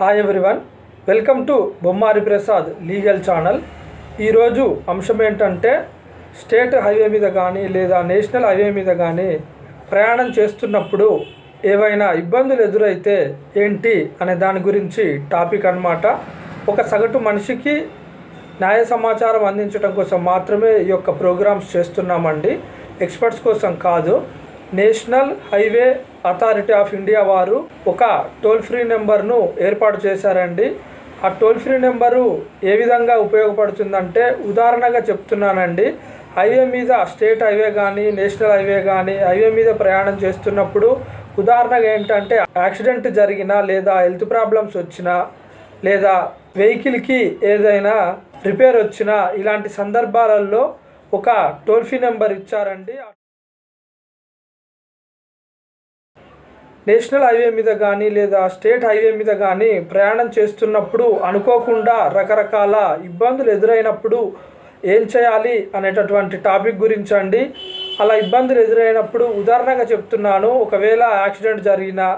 Hi everyone, welcome to Bommari Prasad legal channel. ఈరోజు అంశం ఏంటంటే స్టేట్ హైవే మీద కానీ లేదా నేషనల్ హైవే మీద కానీ ప్రయాణం చేస్తున్నప్పుడు ఏవైనా ఇబ్బందులు ఎదురైతే ఏంటి అనే దాని గురించి టాపిక్ అన్నమాట. ఒక సగటు మనిషికి న్యాయ సమాచారం అందించడం కోసం మాత్రమే ఈ యొక్క ప్రోగ్రామ్స్ చేస్తున్నామండి, ఎక్స్పర్ట్స్ కోసం కాదు. National highway authority of India వారు ఒక టోల్ ఫ్రీ నెంబర్ను ఏర్పాటు చేశారండి. ఆ టోల్ ఫ్రీ నెంబరు ఏ విధంగా ఉపయోగపడుతుందంటే, ఉదాహరణగా చెప్తున్నానండి, హైవే మీద స్టేట్ హైవే కానీ నేషనల్ హైవే కానీ హైవే మీద ప్రయాణం చేస్తున్నప్పుడు ఉదాహరణగా ఏంటంటే యాక్సిడెంట్ జరిగినా లేదా హెల్త్ ప్రాబ్లమ్స్ వచ్చినా లేదా వెహికల్కి ఏదైనా రిపేర్ వచ్చినా ఇలాంటి సందర్భాలలో ఒక టోల్ ఫ్రీ నెంబర్ ఇచ్చారండి. నేషనల్ హైవే మీద కానీ లేదా స్టేట్ హైవే మీద కానీ ప్రయాణం చేస్తున్నప్పుడు అనుకోకుండా రకరకాల ఇబ్బందులు ఎదురైనప్పుడు ఏం చేయాలి అనేటటువంటి టాపిక్ గురించి అండి. అలా ఇబ్బందులు ఎదురైనప్పుడు ఉదాహరణగా చెప్తున్నాను, ఒకవేళ యాక్సిడెంట్ జరిగినా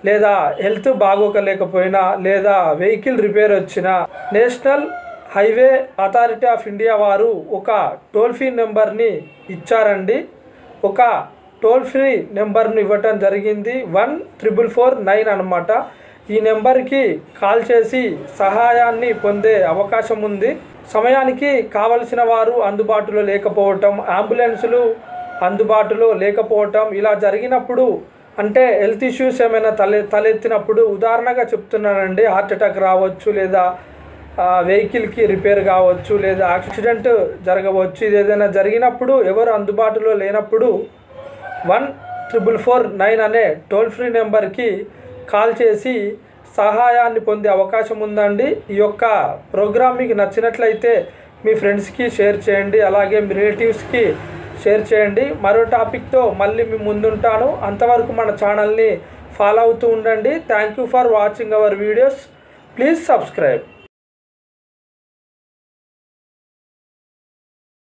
లేదా హెల్త్ బాగోకలేకపోయినా లేదా వెహికల్ రిపేర్ వచ్చినా national highway authority of India వారు ఒక టోల్ ఫ్రీ నెంబర్ని ఇచ్చారండి. ఒక టోల్ ఫ్రీ నెంబర్ను ఇవ్వటం జరిగింది, 14449 అన్నమాట. ఈ నెంబర్కి కాల్ చేసి సహాయాన్ని పొందే అవకాశం ఉంది. సమయానికి కావలసిన వారు అందుబాటులో లేకపోవటం, అంబులెన్సులు అందుబాటులో లేకపోవటం ఇలా జరిగినప్పుడు, అంటే హెల్త్ ఇష్యూస్ ఏమైనా తలెత్తినప్పుడు ఉదాహరణగా చెప్తున్నానండి, హార్ట్ అటాక్ రావచ్చు లేదా వెహికల్కి రిపేర్ కావచ్చు లేదా యాక్సిడెంట్ జరగవచ్చు. ఇది ఏదైనా జరిగినప్పుడు ఎవరు అందుబాటులో లేనప్పుడు 14449 అనే టోల్ ఫ్రీ నెంబర్కి కాల్ చేసి సహాయాన్ని పొందే అవకాశం ఉందండి. ఈ యొక్క ప్రోగ్రామ్ మీకు నచ్చినట్లయితే మీ ఫ్రెండ్స్కి షేర్ చేయండి, అలాగే మీ రిలేటివ్స్కి షేర్ చేయండి. మరో టాపిక్తో మళ్ళీ మీ ముందుంటాను. అంతవరకు మన ఛానల్ని ఫాలో అవుతూ ఉండండి. Thank you for watching our videos. Please subscribe.